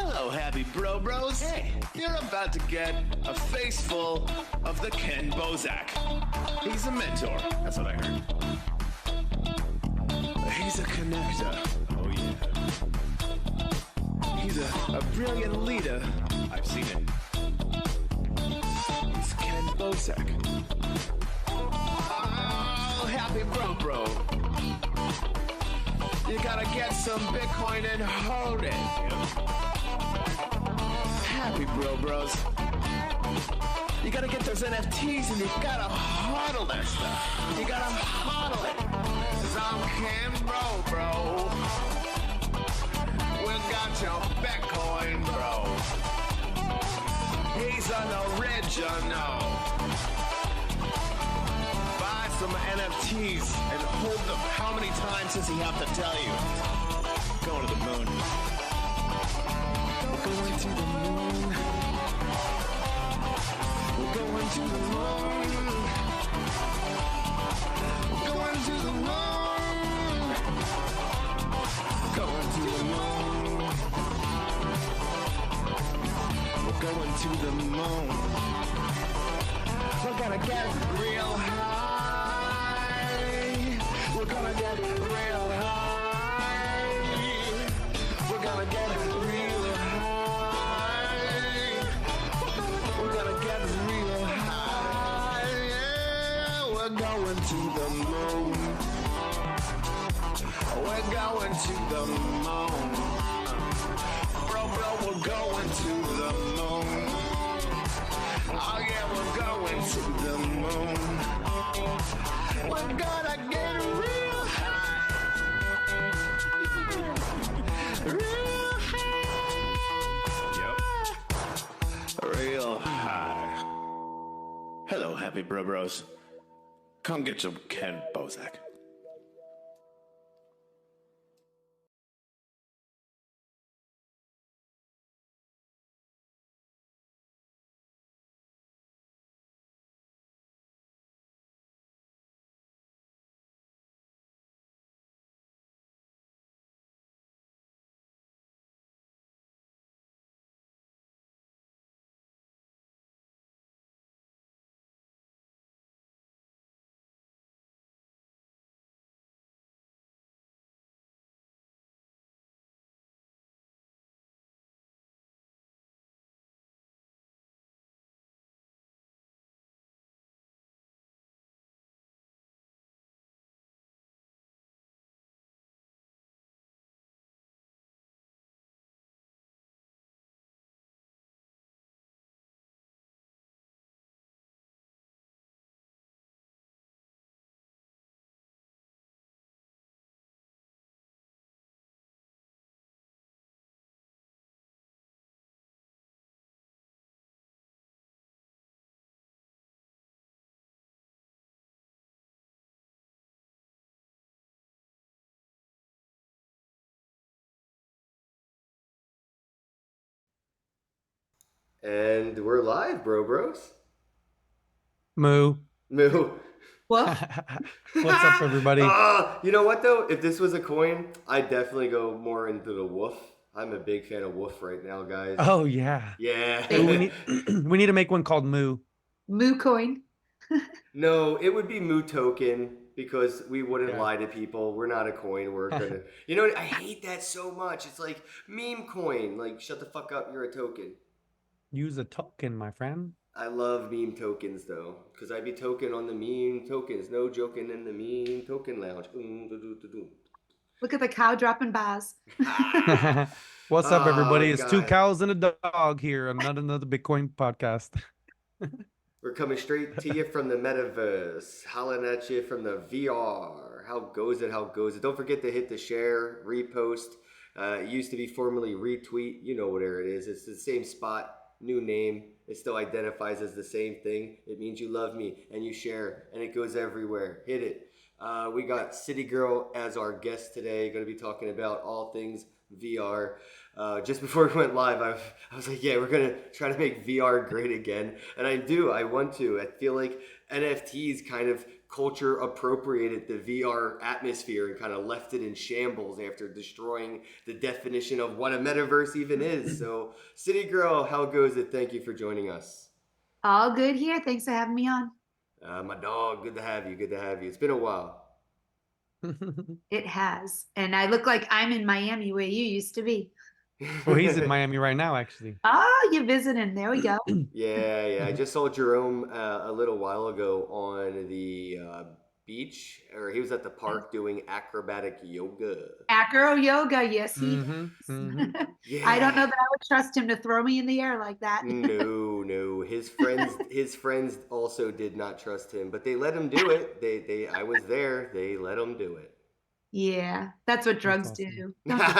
Hello, happy bros. Hey, you're about to get a face full of the Kenn Bosak. He's a mentor. That's what I heard. He's a connector. Oh, yeah. He's a brilliant leader. I've seen it. He's Kenn Bosak. Oh, happy bro. You gotta get some Bitcoin and hold it. Happy bros. You gotta get those NFTs and you gotta hodl that stuff. You gotta hodl it. 'Cause I'm Kenn bro. We got your Bitcoin, bro. He's an original. Buy some NFTs and hold them. How many times does he have to tell you? Going to the moon. Going to the moon. We're going to the moon. We're going to the moon. Going to the moon. We're going to the moon. We're gonna get real high. We're gonna get real high. We're gonna get real high. We're gonna get real high. Yeah, we're going to the moon. We're going to the moon. Bro, we're going to the moon. Oh yeah, we're going to the moon. We're gonna get real high. Real high. Yep. Real high. Hello, happy bros. Come get some Kenn Bosak. And we're live, bros. Moo. Moo. What? What's up, everybody? You know what, though? If this was a coin, I'd definitely go more into the woof. I'm a big fan of woof right now, guys. Oh, yeah. Yeah. We need to make one called Moo. Moo coin. No, it would be Moo token because we wouldn't Yeah. lie to people. We're not a coin. We're gonna. You know what? I hate that so much. It's like meme coin. Like, shut the fuck up. You're a token. Use a token, my friend. I love meme tokens though, because I be token on the meme tokens. No joking in the meme token lounge. Look at the cow dropping bars. What's up, everybody? It's two God. cows and a dog here on Not Another Bitcoin podcast. We're coming straight to you from the metaverse, hollering at you from the VR. How goes it? How goes it? Don't forget to hit the share, repost. It used to be formerly retweet. You know whatever it is. It's the same spot, new name. It still identifies as the same thing. It means you love me and you share, and it goes everywhere. Hit it. We got CityGirl as our guest today. Going to be talking about all things VR. Just before we went live, I was like, yeah, we're going to try to make VR great again. And I want to. I feel like NFTs kind of culture appropriated the VR atmosphere and kind of left it in shambles after destroying the definition of what a metaverse even is. So, City Girl, how goes it? Thank you for joining us. All good here. Thanks for having me on. My dog, good to have you. Good to have you. It's been a while. It has. And I look like I'm in Miami where you used to be. Well, he's in Miami right now, actually. Oh, you're visiting. There we go. Yeah. I just saw Jerome a little while ago on the beach, or he was at the park doing acrobatic yoga. Acro yoga. Yes, he Mm-hmm. does. Mm-hmm. Yeah. I don't know that I would trust him to throw me in the air like that. No. His friends also did not trust him, but they let him do it. I was there. They let him do it. Yeah, that's what drugs awesome. do. Don't do drugs.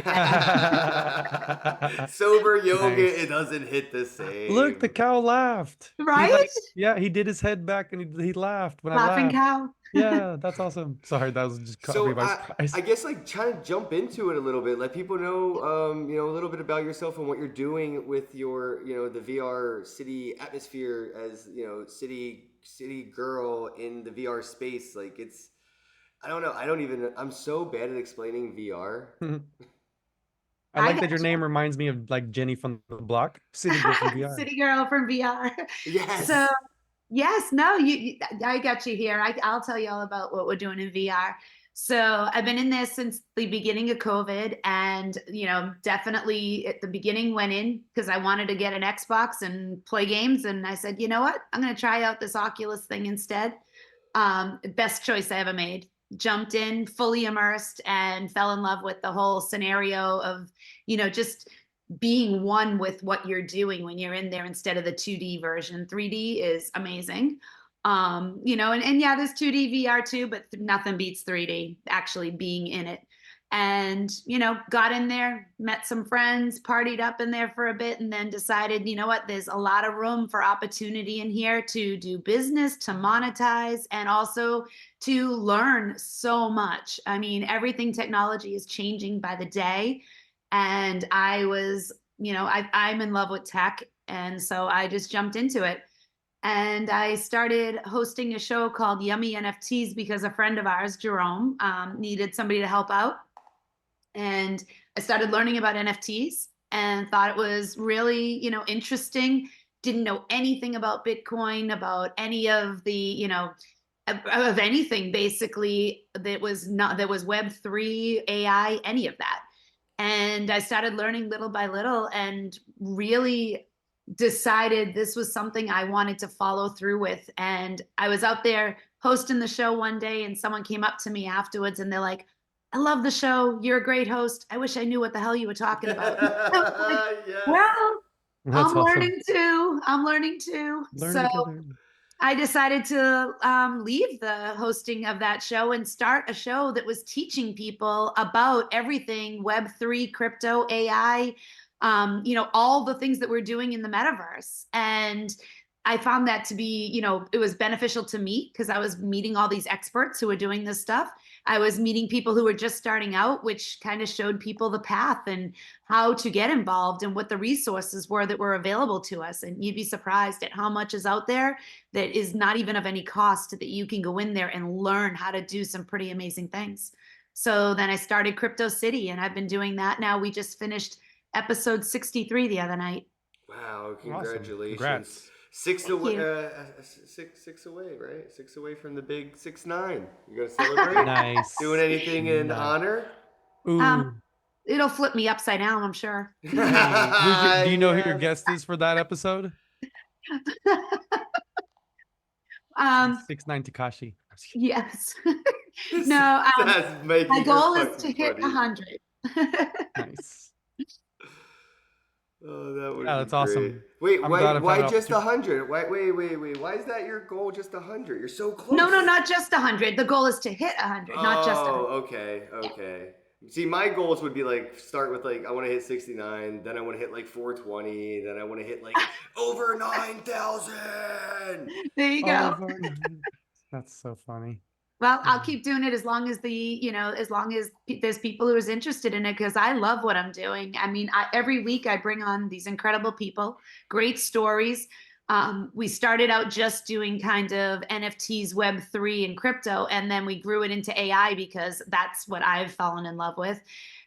That's bad. Sober yoga, Nice. it doesn't hit the same. Look, the cow laughed. He, Right? like, yeah, he did his head back and he laughed when I Laughing laughed. cow. Yeah, that's awesome. Sorry, that was just caught me So by surprise. I guess like trying to jump into it a little bit, let people know, a little bit about yourself and what you're doing with your, the VR city atmosphere as, city girl in the VR space. Like I don't know. I'm so bad at explaining VR. I like I that your got name reminds me of like Jenny from the block, City Girl from VR. City Girl from VR. Yes. So yes, no, I got you here. I'll tell you all about what we're doing in VR. So I've been in this since the beginning of COVID, and definitely at the beginning went in because I wanted to get an Xbox and play games, and I said, you know what, I'm going to try out this Oculus thing instead. Best choice I ever made. Jumped in, fully immersed, and fell in love with the whole scenario of just being one with what you're doing when you're in there instead of the 2D version. 3D is amazing. And yeah, there's 2D VR too, but nothing beats 3D actually being in it. And, got in there, met some friends, partied up in there for a bit, and then decided, you know what, there's a lot of room for opportunity in here to do business, to monetize, and also to learn so much. I mean, everything technology is changing by the day. And I was, I'm in love with tech. And so I just jumped into it. And I started hosting a show called Yummy NFTs because a friend of ours, Jerome, needed somebody to help out. And I started learning about NFTs and thought it was really, interesting. Didn't know anything about Bitcoin, about any of the, of anything basically that was Web3, AI, any of that. And I started learning little by little and really decided this was something I wanted to follow through with. And I was out there hosting the show one day, and someone came up to me afterwards and they're like, I love the show. You're a great host. I wish I knew what the hell you were talking about. Like, Yes. well, That's I'm awesome. learning too. I'm learning too. Learn So together. I decided to leave the hosting of that show and start a show that was teaching people about everything Web3, crypto, AI, all the things that we're doing in the metaverse. And I found that to be, it was beneficial to me because I was meeting all these experts who were doing this stuff. I was meeting people who were just starting out, which kind of showed people the path and how to get involved and what the resources were that were available to us. And you'd be surprised at how much is out there that is not even of any cost, that you can go in there and learn how to do some pretty amazing things. So then I started Crypto City, and I've been doing that now. We just finished episode 63 the other night. Wow, Awesome. congratulations. Congrats. Six away, six away, right? 6 away from the big 6-9. You gonna celebrate? Nice. Doing anything in Nice. honor? Ooh. It'll flip me upside down, I'm sure. Hey, do you know who your Yes. guest is for that episode? 6'9" Takashi. Yes. No, That's making my her goal is fucking to hit funny. 100. Nice. Oh, that would Yeah, be that's great. awesome. Wait, I'm glad I've why had an just opportunity. 100? Wait. Why is that your goal? Just 100? You're so close. No, not just 100. The goal is to hit 100, not just 100. Oh, okay. See, my goals would be like start with like I want to hit 69, then I want to hit like 420, then I want to hit like over 9,000. There you go. Over 9. That's so funny. Well, I'll keep doing it as long as as long as there's people who is interested in it, because I love what I'm doing. I mean, every week I bring on these incredible people, great stories, We started out just doing kind of NFTs, Web3, and crypto, and then we grew it into AI because that's what I've fallen in love with.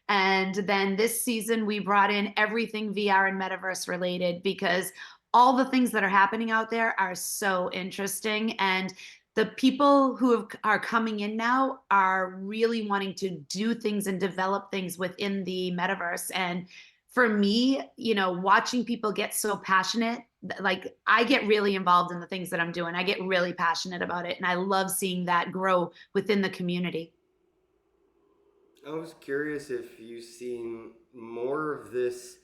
And then this season, we brought in everything VR and metaverse related because all the things that are happening out there are so interesting. And the people who are coming in now are really wanting to do things and develop things within the metaverse. And for me, watching people get so passionate, like I get really involved in the things that I'm doing. I get really passionate about it. And I love seeing that grow within the community. I was curious if you've seen more of this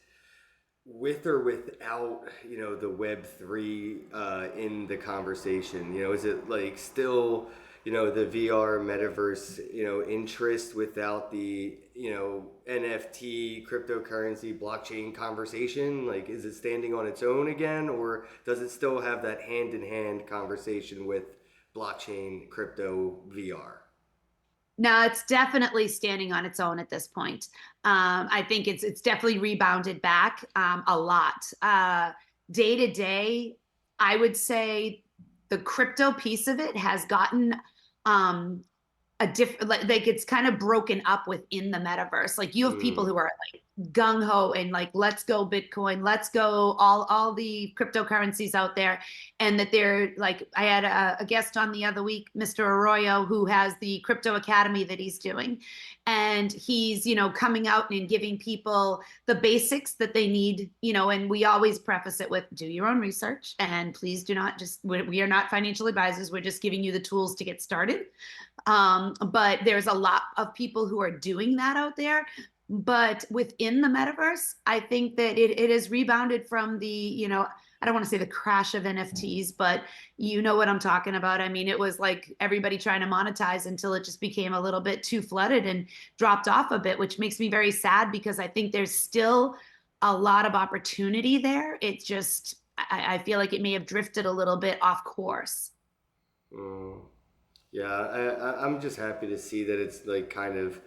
with or without, the Web3 in the conversation. Is it like still, the VR metaverse, interest without the, NFT, cryptocurrency, blockchain conversation? Like, is it standing on its own again, or does it still have that hand in hand conversation with blockchain, crypto, VR? No, it's definitely standing on its own at this point. I think it's definitely rebounded back a lot. Day to day, I would say the crypto piece of it has gotten a different, like it's kind of broken up within the metaverse. Like you have people who are like gung ho and like, let's go Bitcoin, let's go all the cryptocurrencies out there. And that they're like, I had a guest on the other week, Mr. Arroyo, who has the crypto academy that he's doing. And he's, coming out and giving people the basics that they need, and we always preface it with do your own research and please do not we are not financial advisors. We're just giving you the tools to get started. But there's a lot of people who are doing that out there. But within the metaverse, I think that it has rebounded from the, I don't want to say the crash of NFTs, but you know what I'm talking about. I mean, it was like everybody trying to monetize until it just became a little bit too flooded and dropped off a bit, which makes me very sad because I think there's still a lot of opportunity there. It's just, I feel like it may have drifted a little bit off course. Yeah, I'm just happy to see that it's like kind of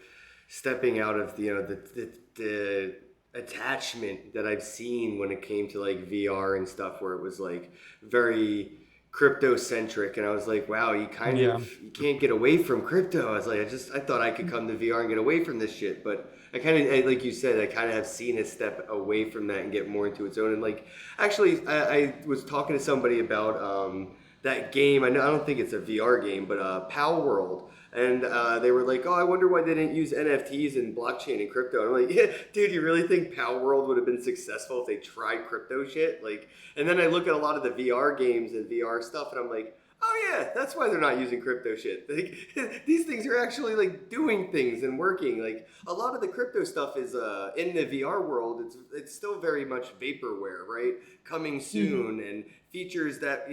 stepping out of the attachment that I've seen when it came to like VR and stuff, where it was like very crypto centric, and I was like, wow, you can't get away from crypto. I was like, I thought I could come to VR and get away from this shit, but I kind of, like you said, I kind of have seen it step away from that and get more into its own. And like, actually, I was talking to somebody about that game. I don't think it's a VR game, but Pal World. And they were like, oh, I wonder why they didn't use NFTs and blockchain and crypto. And I'm like, yeah, dude, you really think Pal World would have been successful if they tried crypto shit? Like, and then I look at a lot of the VR games and VR stuff, and I'm like, oh yeah, that's why they're not using crypto shit. Like, these things are actually like doing things and working. Like, a lot of the crypto stuff is in the VR world. It's still very much vaporware, right? Coming soon and features that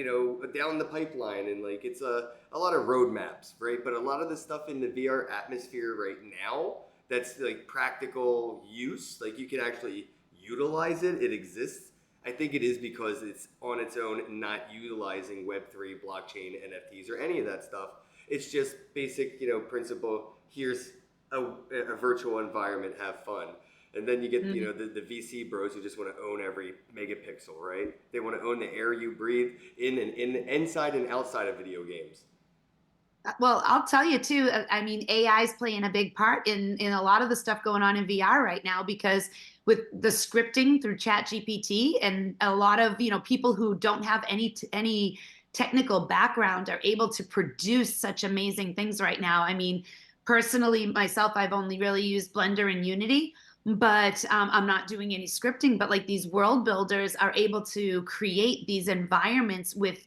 down the pipeline, and like it's a lot of roadmaps, right? But a lot of the stuff in the VR atmosphere right now that's like practical use, like you can actually utilize it. It exists. I think it is because it's on its own, not utilizing Web3, blockchain, NFTs, or any of that stuff. It's just basic, principle. Here's a virtual environment, have fun. And then you get, the VC bros who just want to own every megapixel, right? They want to own the air you breathe inside and outside of video games. Well, I'll tell you too, I mean, AI is playing a big part in a lot of the stuff going on in VR right now, because with the scripting through ChatGPT and a lot of, people who don't have any technical background are able to produce such amazing things right now. I mean, personally, myself, I've only really used Blender and Unity, but I'm not doing any scripting. But like these world builders are able to create these environments with,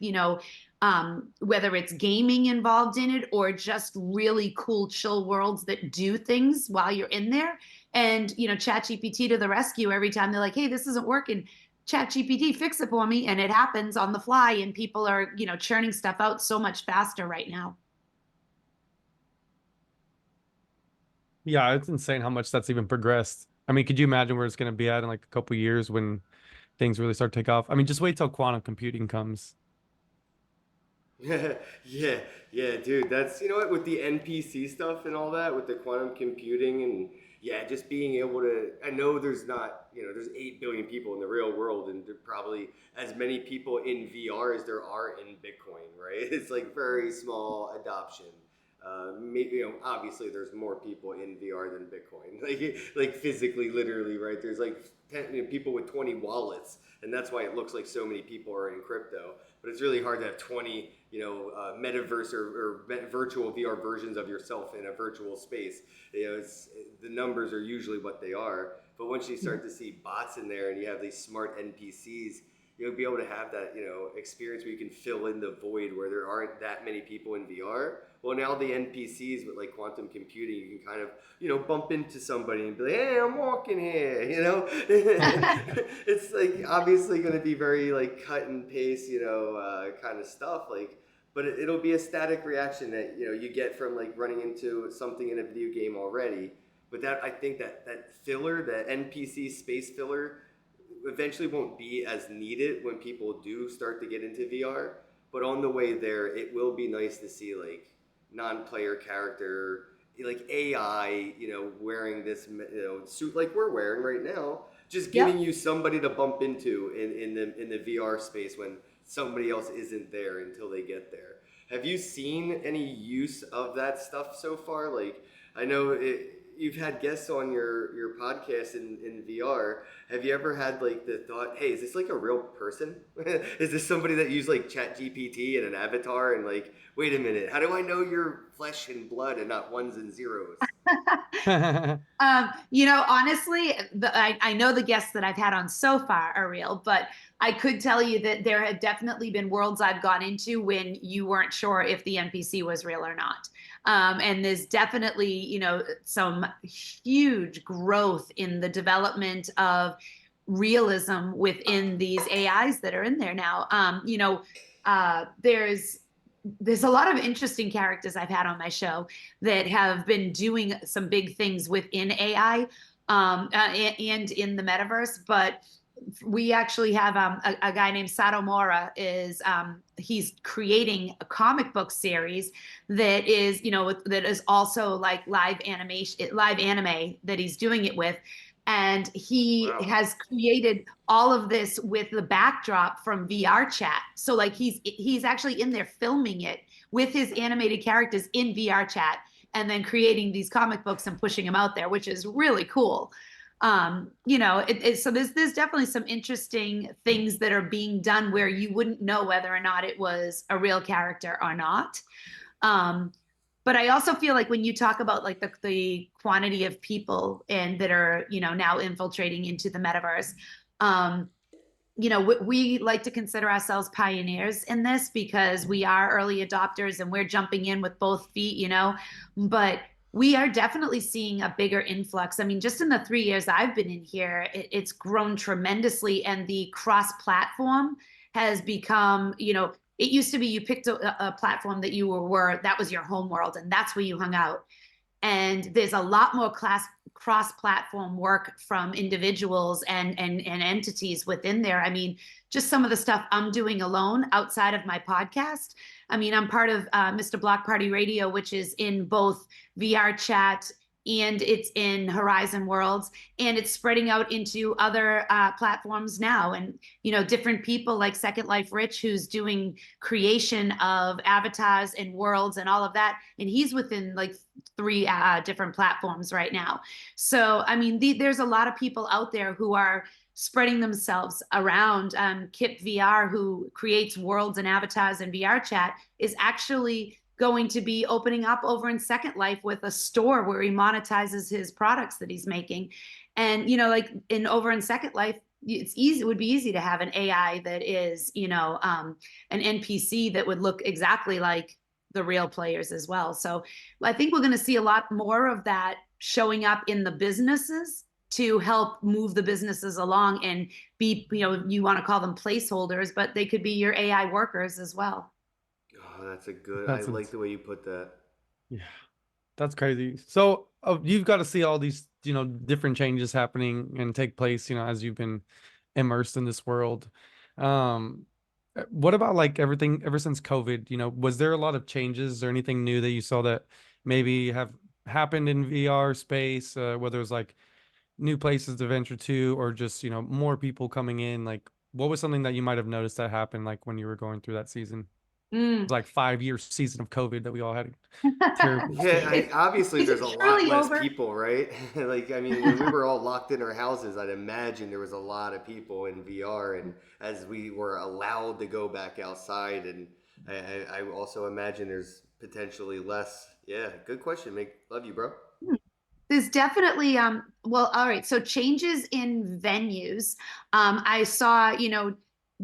whether it's gaming involved in it or just really cool, chill worlds that do things while you're in there. And, ChatGPT to the rescue every time they're like, hey, this isn't working. ChatGPT, fix it for me. And it happens on the fly. And people are, churning stuff out so much faster right now. Yeah, it's insane how much that's even progressed. I mean, could you imagine where it's going to be at in like a couple years when things really start to take off? I mean, just wait till quantum computing comes. Yeah, dude. That's what, with the NPC stuff and all that, with the quantum computing, and just being able to. I know there's not there's 8 billion people in the real world, and there are probably as many people in VR as there are in Bitcoin, right? It's like very small adoption. Maybe, obviously there's more people in VR than Bitcoin, like physically, literally, right? There's like 10, people with 20 wallets, and that's why it looks like so many people are in crypto. But it's really hard to have 20, metaverse or virtual VR versions of yourself in a virtual space. The numbers are usually what they are. But once you start to see bots in there and you have these smart NPCs, you'll be able to have that, experience where you can fill in the void where there aren't that many people in VR. Well, now the NPCs with like quantum computing, you can kind of, bump into somebody and be like, hey, I'm walking here, It's like obviously going to be very like cut and paste, kind of stuff. But it'll be a static reaction that, you get from like running into something in a video game already. But I think that filler, that NPC space filler, eventually won't be as needed when people do start to get into VR. But on the way there, it will be nice to see like non-player character, like AI, wearing this, suit like we're wearing right now, just giving you somebody to bump into in the VR space when somebody else isn't there until they get there. Have you seen any use of that stuff so far? Like, I know you've had guests on your podcast in VR. Have you ever had like the thought, hey, is this like a real person? Is this somebody that used like ChatGPT and an avatar and like, wait a minute, how do I know you're flesh and blood and not ones and zeros? Honestly, I know the guests that I've had on so far are real, but I could tell you that there have definitely been worlds I've gone into when you weren't sure if the NPC was real or not. And there's definitely, some huge growth in the development of realism within these AIs that are in there now. There's a lot of interesting characters I've had on my show that have been doing some big things within AI and in the metaverse. But we actually have a guy named Sato Mora he's creating a comic book series that is, that is also like live anime that he's doing it with. And he has created all of this with the backdrop from VR chat. So like he's actually in there filming it with his animated characters in VR chat and then creating these comic books and pushing them out there, which is really cool. So there's definitely some interesting things that are being done where you wouldn't know whether or not it was a real character or not. But I also feel like when you talk about like the quantity of people and that are, now infiltrating into the metaverse, we like to consider ourselves pioneers in this because we are early adopters and we're jumping in with both feet, but we are definitely seeing a bigger influx. I mean, just in the 3 years I've been in here, it's grown tremendously. And the cross-platform has become, it used to be you picked a platform that that was your home world and that's where you hung out. And there's a lot more cross-platform work from individuals and entities within there. I mean, just some of the stuff I'm doing alone outside of my podcast. I mean, I'm part of Mr. Block Party Radio, which is in both VR chat and it's in Horizon Worlds, and it's spreading out into other platforms now. And, different people like Second Life Rich, who's doing creation of avatars and worlds and all of that. And he's within like 3 different platforms right now. So, I mean, there's a lot of people out there who are spreading themselves around. Kip VR, who creates worlds and avatars in VR chat, is actually going to be opening up over in Second Life with a store where he monetizes his products that he's making. And, like over in Second Life, it would be easy to have an AI that is, an NPC that would look exactly like the real players as well. So I think we're going to see a lot more of that showing up in the businesses to help move the businesses along and be, you want to call them placeholders, but they could be your AI workers as well. Oh, I like the way you put that. Yeah, that's crazy. So you've got to see all these, different changes happening and take place, as you've been immersed in this world. What about like everything ever since COVID? Was there a lot of changes or anything new that you saw that maybe have happened in VR space, whether it's like, new places to venture to, or just, more people coming in? Like, what was something that you might have noticed that happened, like when you were going through that season? Mm. Like 5 year season of COVID that we all had terribly Yeah, experienced. obviously Is there's it a lot truly less over? people, right? Like, I mean, when we were all locked in our houses, I'd imagine there was a lot of people in VR, and as we were allowed to go back outside, and I also imagine there's potentially less. Yeah, good question. Love you, bro. There's definitely well, all right, so changes in venues. I saw,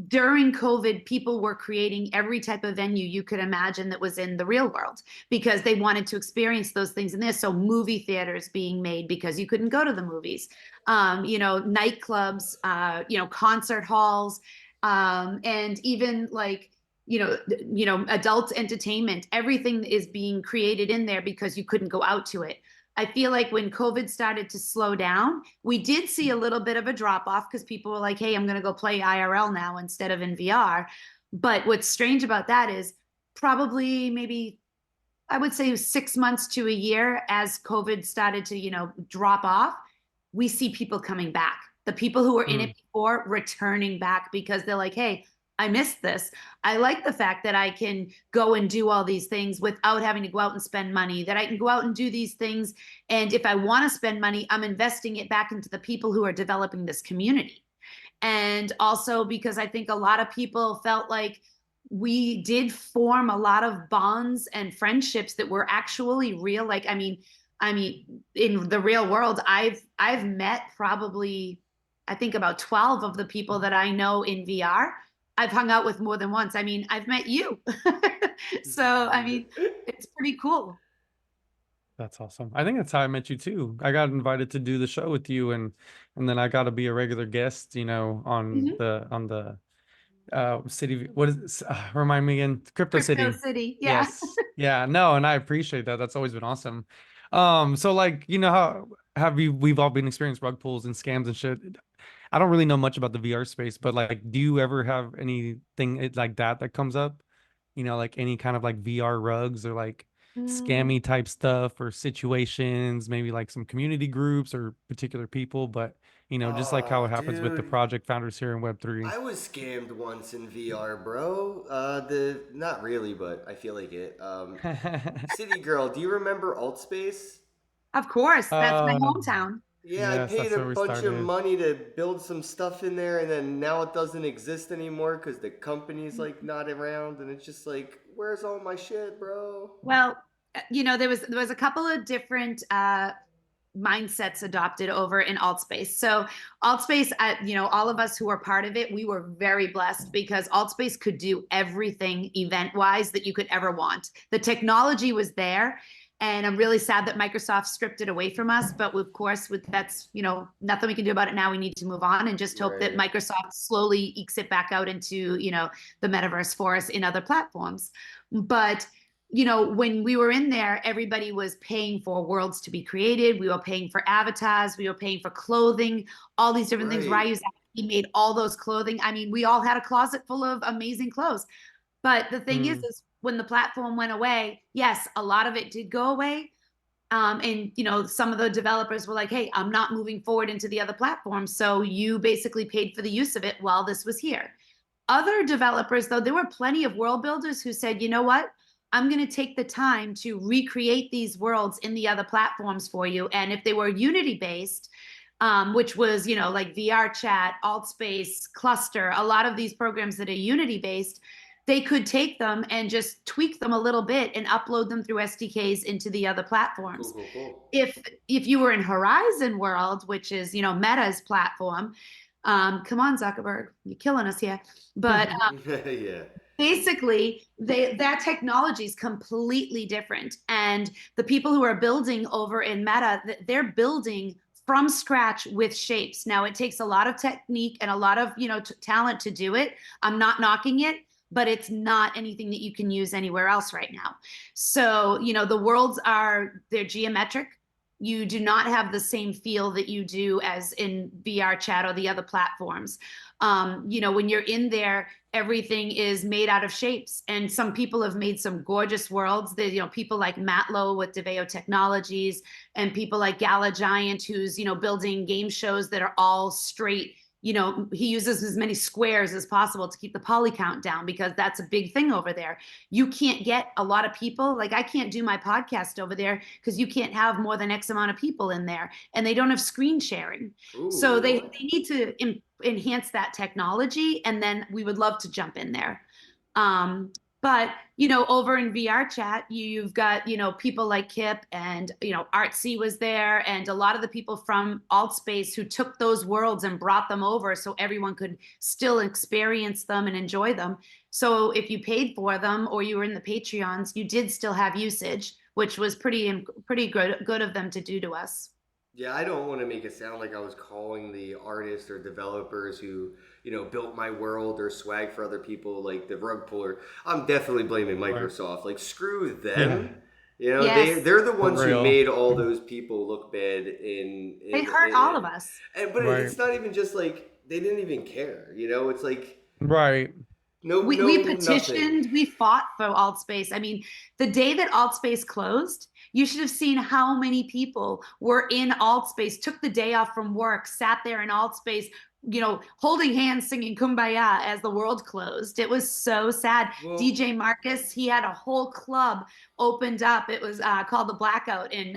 during COVID, people were creating every type of venue you could imagine that was in the real world because they wanted to experience those things in this. So movie theaters being made because you couldn't go to the movies, nightclubs, concert halls, and even like adult entertainment. Everything is being created in there because you couldn't go out to it. I feel like when COVID started to slow down, we did see a little bit of a drop off because people were like, hey, I'm going to go play IRL now instead of in VR. But what's strange about that is probably maybe I would say 6 months to a year as COVID started to, drop off, we see people coming back. The people who were in Mm. it before returning back because they're like, hey, I missed this. I like the fact that I can go and do all these things without having to go out and spend money, that I can go out and do these things. And if I want to spend money, I'm investing it back into the people who are developing this community. And also because I think a lot of people felt like we did form a lot of bonds and friendships that were actually real. Like, I mean, in the real world, I've met probably, I think about 12 of the people that I know in VR. I've hung out with more than once. I mean, I've met you. So, I mean, it's pretty cool. That's awesome. I think that's how I met you too. I got invited to do the show with you, and then I got to be a regular guest, on Mhm. the city. What is it? Remind me again. Crypto Crypto City. City. Yeah. Yes. Yeah. No, and I appreciate that. That's always been awesome. So like, how have we've all been experienced rug pulls and scams and shit. I don't really know much about the VR space, but like, do you ever have anything like that comes up? Like any kind of like VR rugs or like Mm. scammy type stuff or situations, maybe like some community groups or particular people, but just like how Oh, it happens with the dude, project founders here in Web3. I was scammed once in VR, bro. The not really, but I feel like it. City Girl, do you remember Altspace? Of course, that's my uh, hometown. Yeah, I yes, paid that's a where we bunch of started. money to build some stuff in there, and then now it doesn't exist anymore because the company's like not around, and it's just like, where's all my shit, bro? Well, there was a couple of different mindsets adopted over in Altspace. So Altspace, all of us who were part of it, we were very blessed because Altspace could do everything event wise that you could ever want. The technology was there. And I'm really sad that Microsoft stripped it away from us. But of course, with that's, nothing we can do about it now. We need to move on and just hope that Right. Microsoft slowly ekes it back out into, the metaverse for us in other platforms. But when we were in there, everybody was paying for worlds to be created. We were paying for avatars. We were paying for clothing, all these different things. Right. Ryu's actually made all those clothing. I mean, we all had a closet full of amazing clothes. But the thing Mm, is when the platform went away, yes, a lot of it did go away. And some of the developers were like, hey, I'm not moving forward into the other platforms. So you basically paid for the use of it while this was here. Other developers, though, there were plenty of world builders who said, you know what? I'm going to take the time to recreate these worlds in the other platforms for you. And if they were Unity based, which was, like VR Chat, Altspace, Cluster, a lot of these programs that are Unity based, they could take them and just tweak them a little bit and upload them through SDKs into the other Cool, platforms. cool, cool. If you were in Horizon World, which is Meta's platform, come on Zuckerberg, you're killing us here. But Yeah. basically that technology is completely different, and the people who are building over in Meta, they're building from scratch with shapes. Now it takes a lot of technique and a lot of talent to do it. I'm not knocking it, but it's not anything that you can use anywhere else right now. So the worlds they're geometric. you do not have the same feel that you do as in VR chat or the other platforms. You know, when you're in there, everything is made out of shapes, and some people have made some gorgeous worlds. There, you know, people like Matlow with DeVeo Technologies, and people like Gala Giant, who's, you know, building game shows that are all straight. You know, he uses as many squares as possible to keep the poly count down, because that's a big thing over there. You can't get a lot of people. Like, I can't do my podcast over there because you can't have more than X amount of people in there, and they don't have screen sharing. Ooh, So they need to enhance that technology, and then we would love to jump in there. But, you know, over in VR chat, you've got, you know, people like Kip, and, you know, Artsy was there, and a lot of the people from Altspace who took those worlds and brought them over so everyone could still experience them and enjoy them. So if you paid for them or you were in the Patreons, you did still have usage, which was pretty good of them to do to us. Yeah, I don't want to make it sound like I was calling the artists or developers who, you know, built my world or swag for other people like the rug puller. I'm definitely blaming Microsoft. Like, screw them. You know, Yes. they're the ones who real. made all those people look bad They hurt all of us. But Right. it's not even just like they didn't even care. You know, it's like Right. We petitioned, we fought for Altspace. I mean, the day that Altspace closed, you should have seen how many people were in Altspace, took the day off from work, sat there in Altspace, you know, holding hands, singing Kumbaya as the world closed. It was so sad. Well, DJ Marcus, he had a whole club opened up. It was called the Blackout, and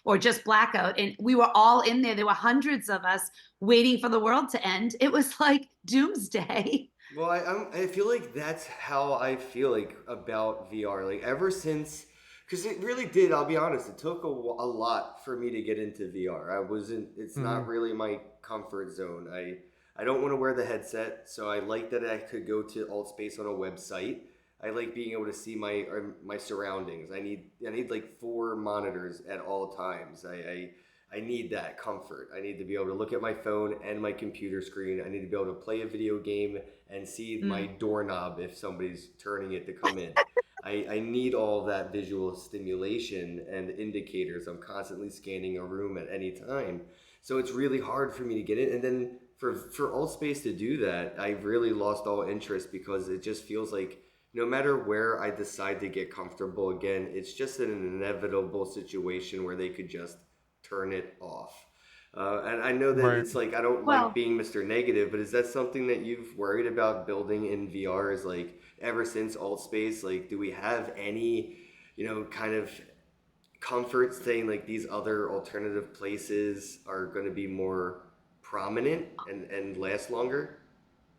or just Blackout, and we were all in there. There were hundreds of us waiting for the world to end. It was like doomsday. Well, I feel like that's how I feel like about VR. Like, ever since, because it really did. I'll be honest. It took a lot for me to get into VR. I wasn't. It's not really my comfort zone. I don't want to wear the headset, so I like that I could go to Altspace on a website. I like being able to see my surroundings. I need like 4 monitors at all times. I need that comfort. I need to be able to look at my phone and my computer screen. I need to be able to play a video game and see my doorknob if somebody's turning it to come in. I need all that visual stimulation and indicators. I'm constantly scanning a room at any time. So it's really hard for me to get in. And then for Altspace to do that, I've really lost all interest, because it just feels like no matter where I decide to get comfortable again, it's just an inevitable situation where they could just turn it off. And I know that it's like, I don't like being Mr. Negative, but is that something that you've worried about building in VR? Is like, ever since Altspace, like, do we have any, you know, kind of comfort saying like these other alternative places are going to be more prominent and last longer?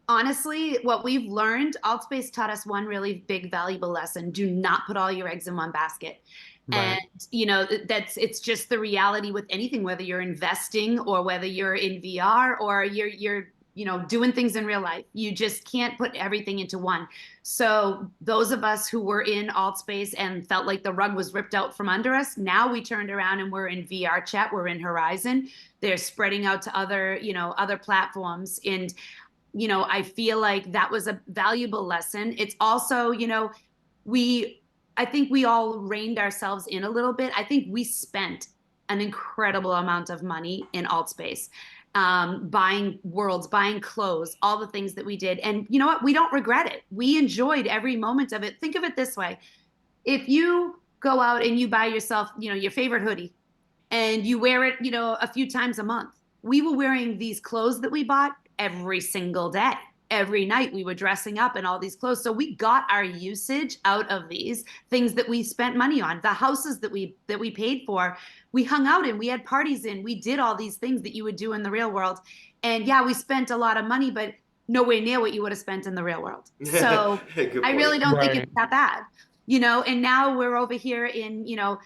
Honestly, what we've learned, Altspace taught us one really big, valuable lesson: do not put all your eggs in one basket. Right. And, you know, it's just the reality with anything, whether you're investing or whether you're in VR or you're you know, doing things in real life. You just can't put everything into one. So those of us who were in Altspace and felt like the rug was ripped out from under us, now we turned around and we're in VR chat, we're in Horizon. They're spreading out to other, you know, other platforms. And, you know, I feel like that was a valuable lesson. It's also, you know, I think we all reined ourselves in a little bit. I think we spent an incredible amount of money in Altspace, buying worlds, buying clothes, all the things that we did. And you know what? We don't regret it. We enjoyed every moment of it. Think of it this way. If you go out and you buy yourself, you know, your favorite hoodie, and you wear it, you know, a few times a month. We were wearing these clothes that we bought every single day. Every night we were dressing up in all these clothes. So we got our usage out of these things that we spent money on. The houses that we paid for, we hung out in, we had parties in, we did all these things that you would do in the real world. And yeah, we spent a lot of money, but nowhere near what you would have spent in the real world. So I really don't think it's that bad, you know. And now we're over here in, you know,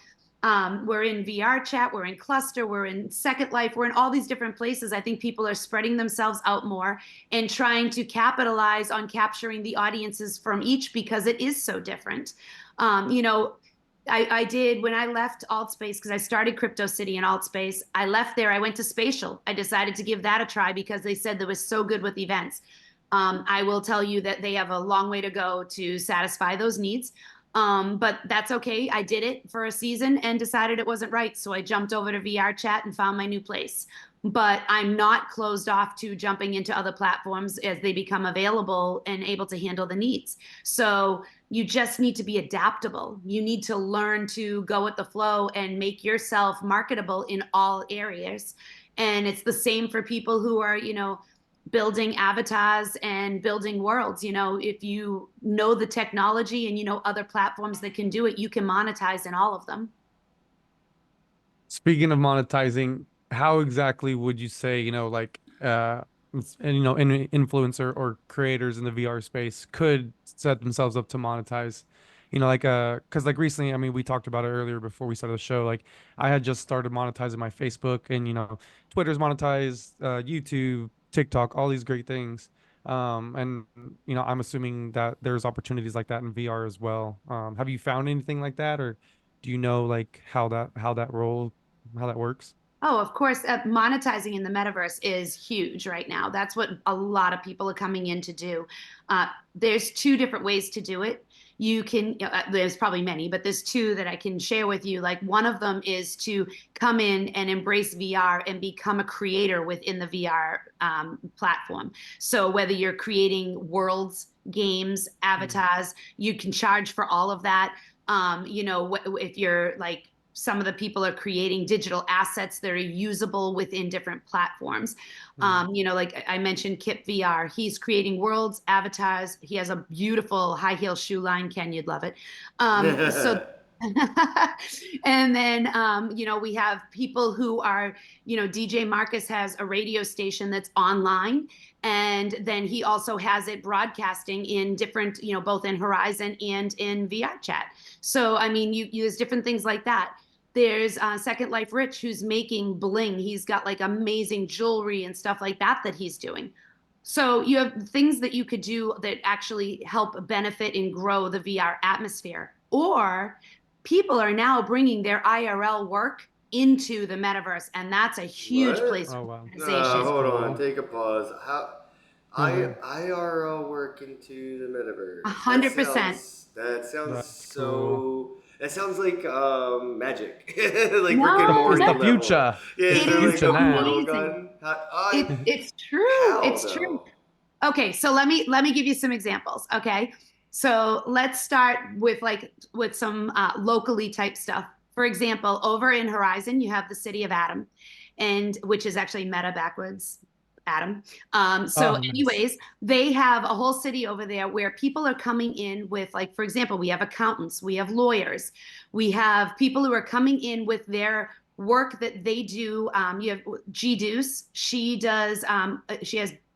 we're in VR chat, we're in Cluster, we're in Second Life, we're in all these different places. I think people are spreading themselves out more and trying to capitalize on capturing the audiences from each, because it is so different. You know, I did, when I left Altspace, because I started Crypto City in Altspace, I left there, I went to Spatial. I decided to give that a try because they said that was so good with events. I will tell you that they have a long way to go to satisfy those needs. But that's okay. I did it for a season and decided it wasn't right. So I jumped over to VR chat and found my new place. But I'm not closed off to jumping into other platforms as they become available and able to handle the needs. So you just need to be adaptable. You need to learn to go with the flow and make yourself marketable in all areas. And it's the same for people who are, building avatars and building worlds. If you know the technology and you know other platforms that can do it, you can monetize in all of them. Speaking of monetizing, how exactly would you say, like and any influencer or creators in the VR space could set themselves up to monetize? Like because like recently, I mean, we talked about it earlier before we started the show. Like I had just started monetizing my Facebook and Twitter's monetized, YouTube, TikTok, all these great things. And I'm assuming that there's opportunities like that in VR as well. Have you found anything like that, or do you know like how that works? Oh, of course, monetizing in the metaverse is huge right now. That's what a lot of people are coming in to do. There's two different ways to do it. There's probably many, but there's two that I can share with you. Like one of them is to come in and embrace VR and become a creator within the VR platform. So whether you're creating worlds, games, avatars, you can charge for all of that. If you're like, some of the people are creating digital assets that are usable within different platforms. Like I mentioned, Kip VR, he's creating worlds, avatars. He has a beautiful high heel shoe line. Ken, you'd love it. So and then we have people who are, DJ Marcus has a radio station that's online, and then he also has it broadcasting in different, both in Horizon and in VR chat. So I mean, you there's different things like that. There's Second Life Rich, who's making bling. He's got like amazing jewelry and stuff like that he's doing. So you have things that you could do that actually help benefit and grow the VR atmosphere. Or people are now bringing their IRL work into the metaverse, and that's a huge What? place Oh for wow. monetization. Hold Cool. on, take a pause. How Mhm. IRL work into the metaverse? 100%. That sounds That's cool. so. That sounds like magic, like Rick and No, It's Morty the that's level. future. Yeah, It's is the it there is like future a now. portal amazing. gun? It's true. How It's true. though? Okay, so let me give you some examples. Okay, so let's start with some locally type stuff. For example, over in Horizon, you have the city of Adam, and which is actually meta backwards Adam. So, Oh, nice. anyways, they have a whole city over there where people are coming in with, like, for example, we have accountants, we have lawyers, we have people who are coming in with their work that they do. You have G Deuce. She has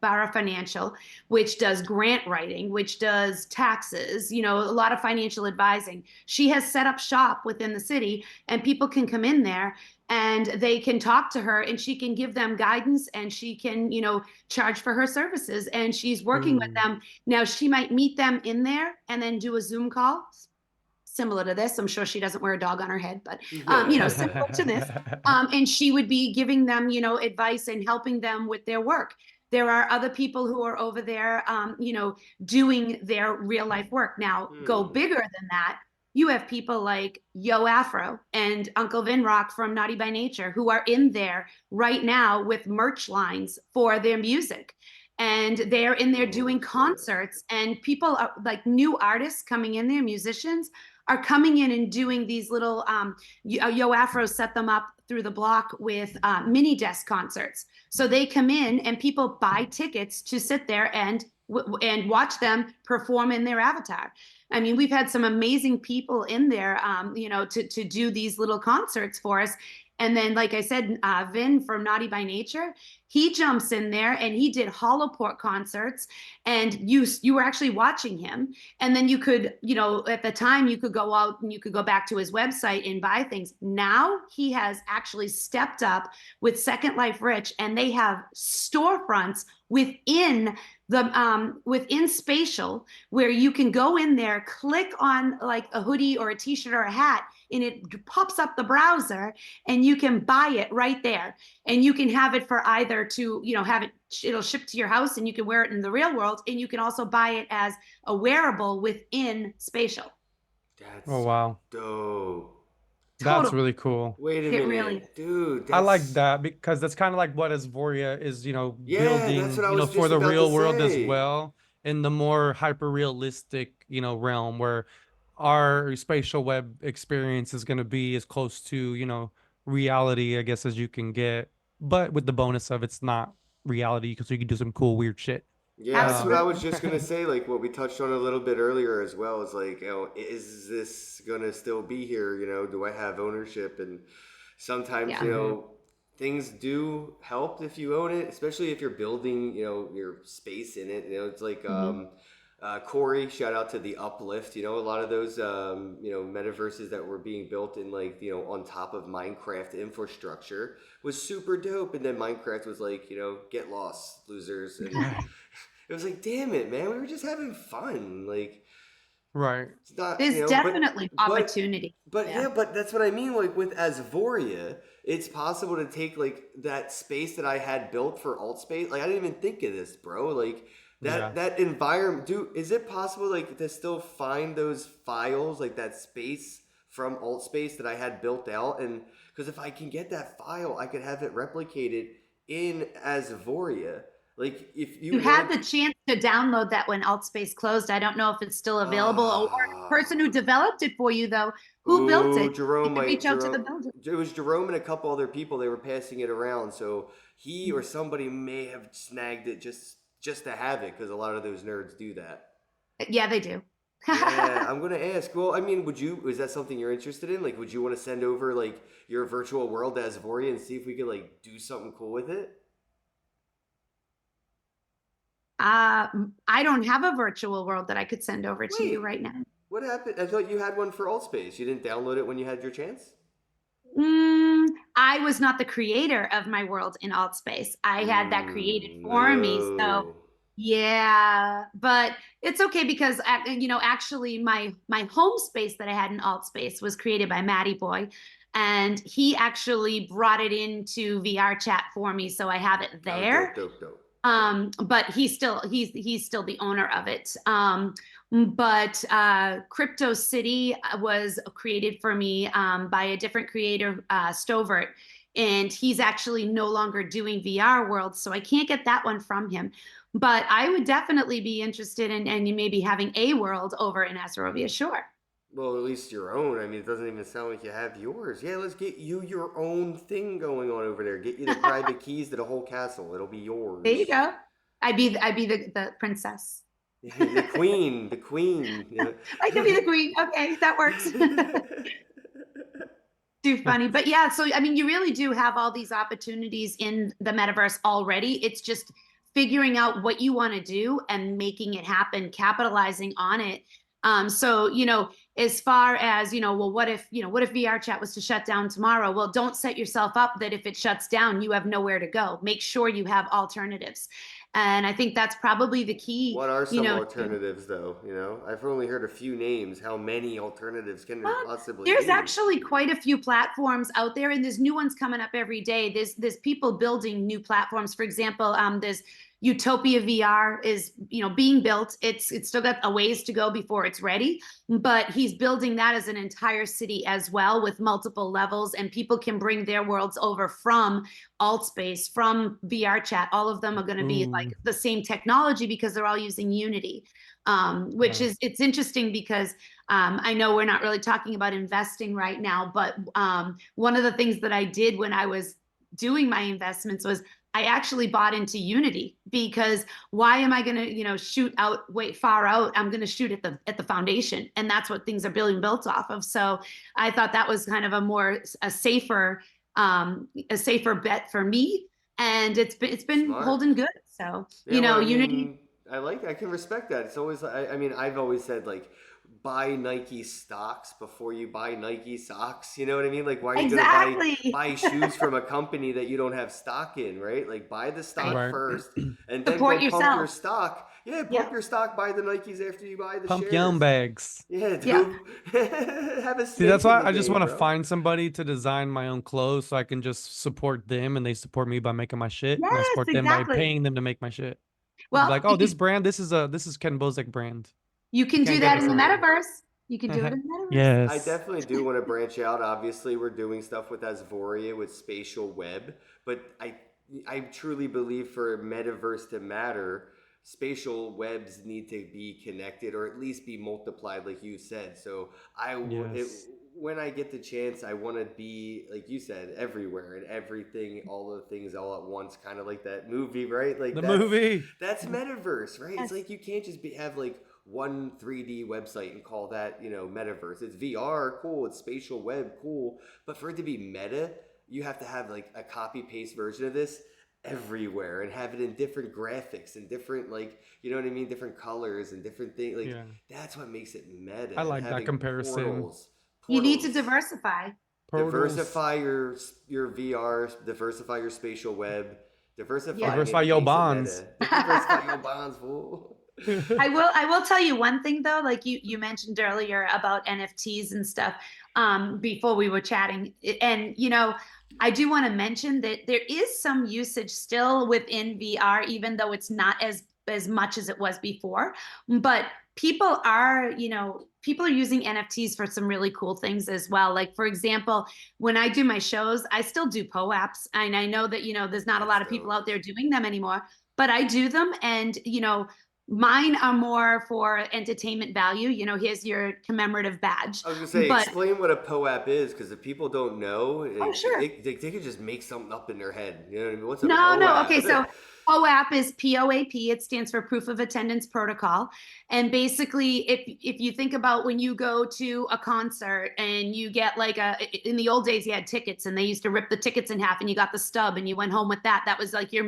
Barra Financial, which does grant writing, which does taxes, a lot of financial advising. She has set up shop within the city, and people can come in there and they can talk to her, and she can give them guidance, and she can, charge for her services, and she's working with them. Now, she might meet them in there and then do a Zoom call similar to this. I'm sure she doesn't wear a dog on her head, but similar to this. And she would be giving them, advice and helping them with their work. There are other people who are over there, doing their real life work. Now, go bigger than that. You have people like Yo Afro and Uncle Vinrock from Naughty by Nature who are in there right now with merch lines for their music. And they're in there doing concerts, and people are like new artists coming in there, musicians are coming in and doing these little Yo Afro set them up through the block with mini desk concerts. So they come in and people buy tickets to sit there and watch them perform in their avatar. I mean, we've had some amazing people in there, to do these little concerts for us. And then, like I said, Vin from Naughty by Nature, he jumps in there and he did Hollowport concerts, and you were actually watching him. And then you could, at the time you could go out and you could go back to his website and buy things. Now he has actually stepped up with Second Life Rich, and they have storefronts within within Spatial, where you can go in there, click on like a hoodie or a t-shirt or a hat, and it pops up the browser, and you can buy it right there. And you can have it for either to, it'll ship to your house and you can wear it in the real world, and you can also buy it as a wearable within Spatial. Oh That's wow, dope. that's Totally. really cool. Wait a It really minute, is. dude. I like That's that because that's kind of like what Asvoria is, yeah. That's building, what I was for just the about to real world as say. well, in the more hyper realistic, realm where our spatial web experience is going to be as close to, reality, I guess, as you can get, but with the bonus of it's not reality because you can do some cool, weird shit. Yeah, that's what I Um, was Absolutely. just gonna say. Like what we touched on a little bit earlier as well is like, is this gonna still be here? Do I have ownership? And sometimes, Yeah. things do help if you own it, especially if you're building, your space in it. It's like Mhm. Corey, shout out to the Uplift. A lot of those, metaverses that were being built in like, on top of Minecraft infrastructure was super dope. And then Minecraft was like, get lost, losers, and right, it was like, damn it, man, we were just having fun. Like, right. it's not, There's definitely opportunity. but Yeah. yeah, but that's what I mean. Like with Asvoria, it's possible to take like that space that I had built for alt space. Like I didn't even think of this, bro. Like Yeah. that environment. Dude, is it possible like to still find those files, like that space from alt space that I had built out? And because if I can get that file, I could have it replicated in Asvoria. Like if you You had want. the chance to download that when Altspace closed. I don't know if it's still available, or the person who Ah. developed it for you, though, who built Ooh, it. You could reach out to the Jerome. builder. It was Jerome and a couple other people. They were passing it around, so he or somebody may have snagged it just to have it, because a lot of those nerds do that. Yeah, they do. Yeah, I'm gonna ask. Well, I mean, is that something you're interested in? Like, would you want to send over like your virtual world to Asvoria and see if we could like do something cool with it? I don't have a virtual world that I could send over to you Wait, right now. what happened? I thought you had one for Altspace. You didn't download it when you had your chance? Mm, I was not the creator of my world in Altspace. I had that created for me. So No. yeah, but it's okay because actually my home space that I had in Altspace was created by Matty Boy, and he actually brought it into VR chat for me, so I have it Oh, dope, there. dope, dope. But he's still the owner of it. But Crypto City was created for me by a different creator, Stovert, and he's actually no longer doing VR worlds, so I can't get that one from him. But I would definitely be interested in maybe having a world over in Azerovia, sure. Well, at least your own. I mean, it doesn't even sound like you have yours. Yeah, let's get you your own thing going on over there. Get you the private keys to the whole castle. It'll be There you yours. go. I'd be the princess. The queen, the queen. I could be the queen. Okay, that works. Too funny. But yeah, so I mean, you really do have all these opportunities in the metaverse already. It's just figuring out what you want to do and making it happen, capitalizing on it. So, as far as, well, what if VR chat was to shut down tomorrow? Well, don't set yourself up that if it shuts down, you have nowhere to go. Make sure you have alternatives. And I think that's probably the key, What are some to alternatives, though? I've only heard a few names. How many alternatives can there possibly there's be? actually quite a few platforms out there, and there's new ones coming up every day. There's people building new platforms. For example, there's Utopia VR is being built. It's still got a ways to go before it's ready, but he's building that as an entire city as well with multiple levels, and people can bring their worlds over from Altspace, from VR chat. All of them are going to be like Ooh. the same technology because they're all using Unity, which Yeah. is it's interesting because I know we're not really talking about investing right now, but one of the things that I did when I was doing my investments was I actually bought into Unity because why am I going to, shoot out way far out? I'm going to shoot at the foundation, and that's what things are being built off of. So I thought that was kind of a safer bet for me, and it's been Smart. holding good. So Yeah, well, I Unity. mean, I can respect that. It's always, I mean, I've always said, like, buy Nike stocks before you buy Nike socks. You know what I mean? Like, why are you gonna Exactly. buy shoes from a company that you don't have stock in, right? Like, buy the Right. stock Right. first, and then Support go pump your yourself. stock. Yeah, pump Yeah. your stock. Buy the Nikes after you buy the Pump your own shares. bags. Yeah, Yeah. dude, have a See, that's stake in why the I just game, want to bro. find somebody to design my own clothes so I can just support them and they support me by making my shit, and I Yes, support them by exactly. paying them to make my shit. I'd be Well, like, oh, this brand, this is Ken Bosak brand. you You can can't do get that this in the anywhere. metaverse. You can do it in the metaverse. I Yes. definitely do want to branch out. Obviously, we're doing stuff with Asvoria with spatial web, but I truly believe for a metaverse to matter, spatial webs need to be connected or at least be multiplied, like you said. So Yes. when I get the chance, I want to be like you said, everywhere and everything, all the things all at once, kind of like that movie, right? Like The movie. that's metaverse, right? It's Yes. like you can't just have like one 3D website and call that, metaverse. It's VR, cool. It's spatial web, cool. But for it to be meta, you have to have like a copy paste version of this everywhere and have it in different graphics and different, like, you know what I mean, different colors and different things. Like Yeah. that's what makes it meta. I And like that having comparison. You need to portals. diversify. Portals. Diversify your VR, diversify your spatial web, diversify Yeah. and Diversify it your makes it bonds. meta. Diversify your bonds, fool. I will tell you one thing though, like you mentioned earlier about NFTs and stuff, before we were chatting. And I do want to mention that there is some usage still within VR, even though it's not as much as it was before. But people are using NFTs for some really cool things as well. Like for example, when I do my shows, I still do POAPs, and I know that there's not a That's lot of people dope. out there doing them anymore, but I do them. And mine are more for entertainment value. Here's your commemorative badge. I was gonna say, But explain what a POAP is, because if people don't know, oh, sure. they could just make something up in their head. You know what I mean? What's a No. Okay, POAP? so POAP is POAP. It stands for Proof of Attendance Protocol. And basically, if you think about when you go to a concert and you get like in the old days, you had tickets and they used to rip the tickets in half and you got the stub and you went home with that. That was like your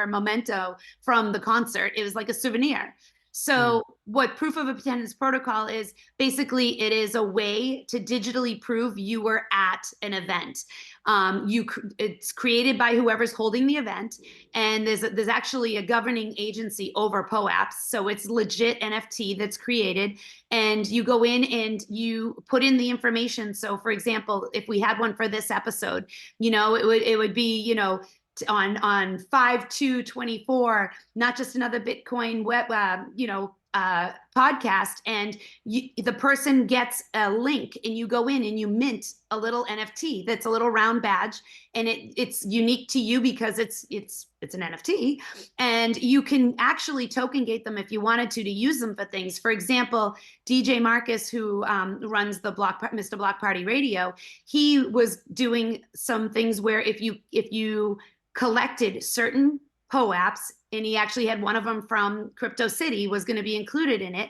memento from the concert. It was like a souvenir. Mm. So what Proof of Attendance Protocol is, basically it is a way to digitally prove you were at an event. It's created by whoever's holding the event, and there's actually a governing agency over POAPs, so it's legit NFT that's created, and you go in and you put in the information. So, for example, if we had one for this episode, it would be on 5/2/24, not just another Bitcoin web podcast, and the person gets a link and you go in and you mint a little NFT that's a little round badge, and it's unique to you because it's an NFT, and you can actually token gate them if you wanted to use them for things. For example, DJ Marcus, who runs the Mr. Block Party Radio, he was doing some things where if you collected certain POAPs, and he actually had one of them from Crypto City was going to be included in it.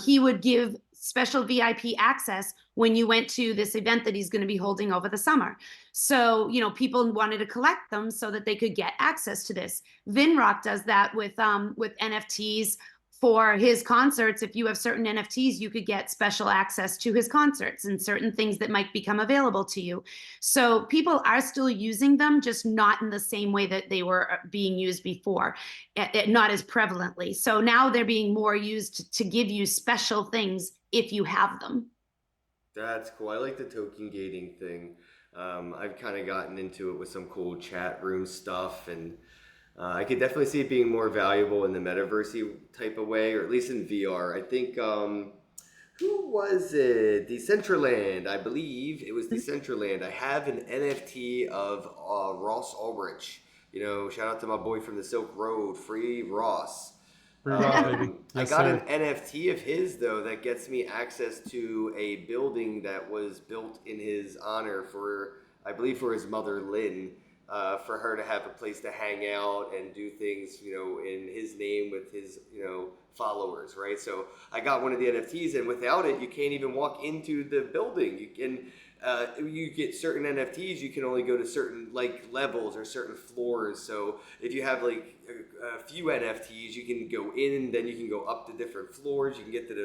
He would give special VIP access when you went to this event that he's going to be holding over the summer. So, people wanted to collect them so that they could get access to this. Vinrock does that with NFTs for his concerts. If you have certain NFTs, you could get special access to his concerts and certain things that might become available to you. So people are still using them, just not in the same way that they were being used before, not as prevalently. So now they're being more used to give you special things if you have them. That's cool. I like the token gating thing. I've kind of gotten into it with some cool chat room stuff, and I could definitely see it being more valuable in the metaversey type of way, or at least in VR. I think who was it? Decentraland, I believe it was Decentraland. I have an NFT of Ross Ulrich. Shout out to my boy from the Silk Road, Free Ross. Free Ross, baby. I Yes, got sir. an NFT of his though that gets me access to a building that was built in his honor I believe, for his mother Lynn. For her to have a place to hang out and do things, in his name with his, followers, right? So I got one of the NFTs, and without it, you can't even walk into the building. You get certain NFTs, you can only go to certain levels or certain floors. So if you have a few NFTs, you can go in, then you can go up to different floors. You can get to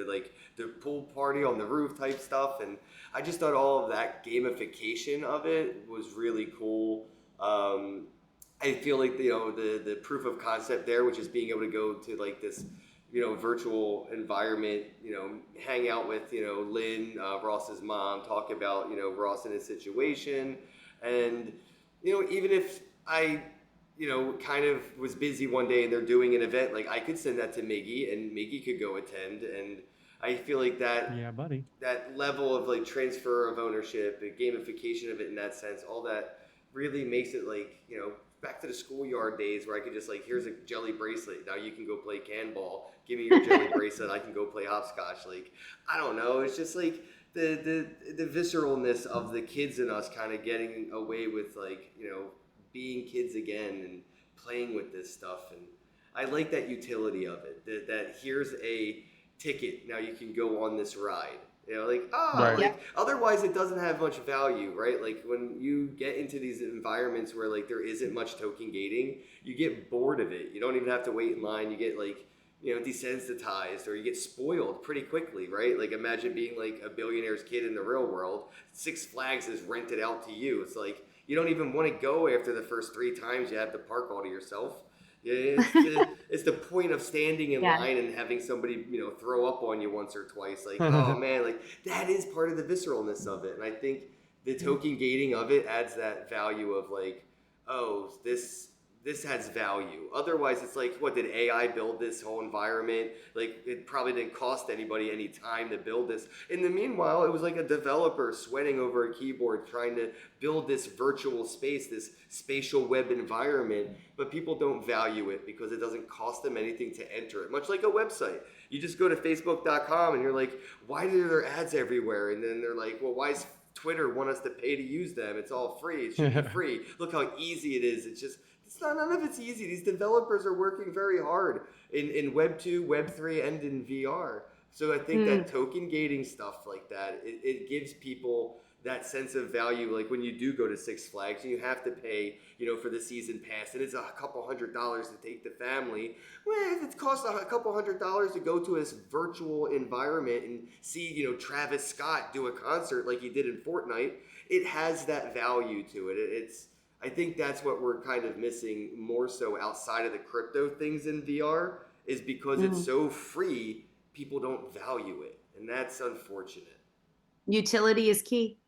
the pool party on the roof type stuff, and I just thought all of that gamification of it was really cool. I feel like the proof of concept there, which is being able to go to this virtual environment, hang out with Lynn, Ross's mom, talk about Ross and his situation, and even if I kind of was busy one day and they're doing an event, I could send that to Miggy and Miggy could go attend, and I feel like Yeah, buddy. that level of like transfer of ownership, the gamification of it in that sense, all that really makes it like, back to the schoolyard days where I could just like, here's a jelly bracelet. Now you can go play canball. Give me your jelly bracelet. I can go play hopscotch. Like, I don't know. It's just like the visceralness of the kids in us kind of getting away with like, being kids again and playing with this stuff. And I like that utility of it. That here's a ticket. Now you can go on this ride. Right. Like otherwise it doesn't have much value, right? Like when you get into these environments where like there isn't much token gating, you get bored of it. You don't even have to wait in line. You get like, desensitized, or you get spoiled pretty quickly, right? Like imagine being like a billionaire's kid in the real world. Six Flags is rented out to you. It's like you don't even want to go after the first 3 times. You have to park all to yourself. Yeah, it's the point of standing in line and having somebody, throw up on you once or twice. Like, oh man, like that is part of the visceralness of it. And I think the token gating of it adds that value of like, oh, this has value. Otherwise, it's like, what, did AI build this whole environment? Like, it probably didn't cost anybody any time to build this. In the meanwhile, it was like a developer sweating over a keyboard trying to build this virtual space, this spatial web environment, but people don't value it because it doesn't cost them anything to enter it. Much like a website. You just go to facebook.com and you're like, why are there ads everywhere? And then they're like, well, why is Twitter want us to pay to use them? It's all free. It should be free. Look how easy it is. None of it's easy. These developers are working very hard in Web 2, Web 3, and in VR. So I think that token gating stuff like that, it gives people that sense of value. Like when you do go to Six Flags and you have to pay, for the season pass, and it's a couple $100 to take the family. Well, if it costs a couple $100 to go to this virtual environment and see, Travis Scott do a concert like he did in Fortnite, it has that value to it. I think that's what we're kind of missing more so outside of the crypto things in VR, is because it's so free, people don't value it. And that's unfortunate. Utility is key.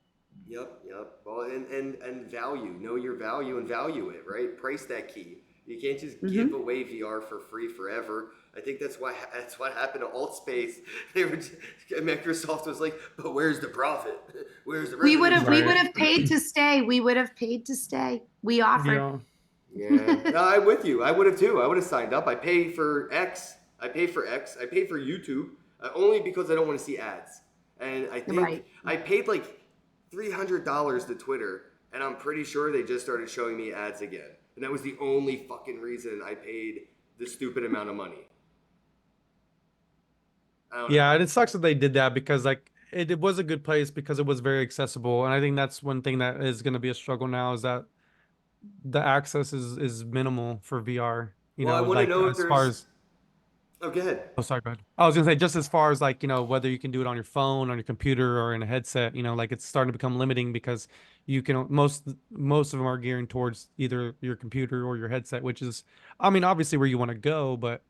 Yep. Well, and value, know your value and value it, right? Price that key. You can't just give away VR for free forever. I think that's what happened to AltSpace. Microsoft was like, but where's the profit? Where's the revenue? We would have paid to stay. We would have paid to stay. We offered. Yeah. No, I'm with you. I would have too. I would have signed up. I pay for X. I pay for YouTube only because I don't want to see ads. And I think I paid like $300 to Twitter, and I'm pretty sure they just started showing me ads again. And that was the only fucking reason I paid the stupid amount of money. Yeah, and it sucks that they did that because like it was a good place because it was very accessible. And I think that's one thing that is going to be a struggle now, is that the access is minimal for VR. I want to know if there's... Oh, go ahead. Oh, sorry, go ahead. I was gonna say, just as far as like, whether you can do it on your phone, on your computer, or in a headset, like it's starting to become limiting because you can most of them are gearing towards either your computer or your headset, which is, I mean, obviously where you want to go, but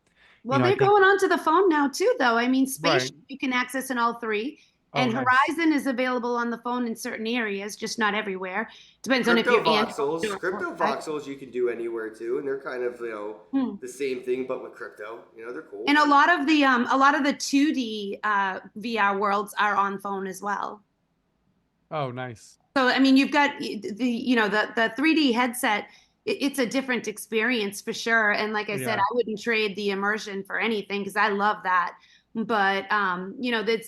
they're going onto the phone now too, though. I mean, spatial you can access in all 3. And Horizon is available on the phone in certain areas, just not everywhere. Depends on if you're Crypto voxels you can do anywhere too, and they're kind of the same thing but with crypto. They're cool. And a lot of the 2D VR worlds are on phone as well. Oh, nice. So I mean, you've got the 3D headset. It's a different experience for sure. And like I said, I wouldn't trade the immersion for anything because I love that. But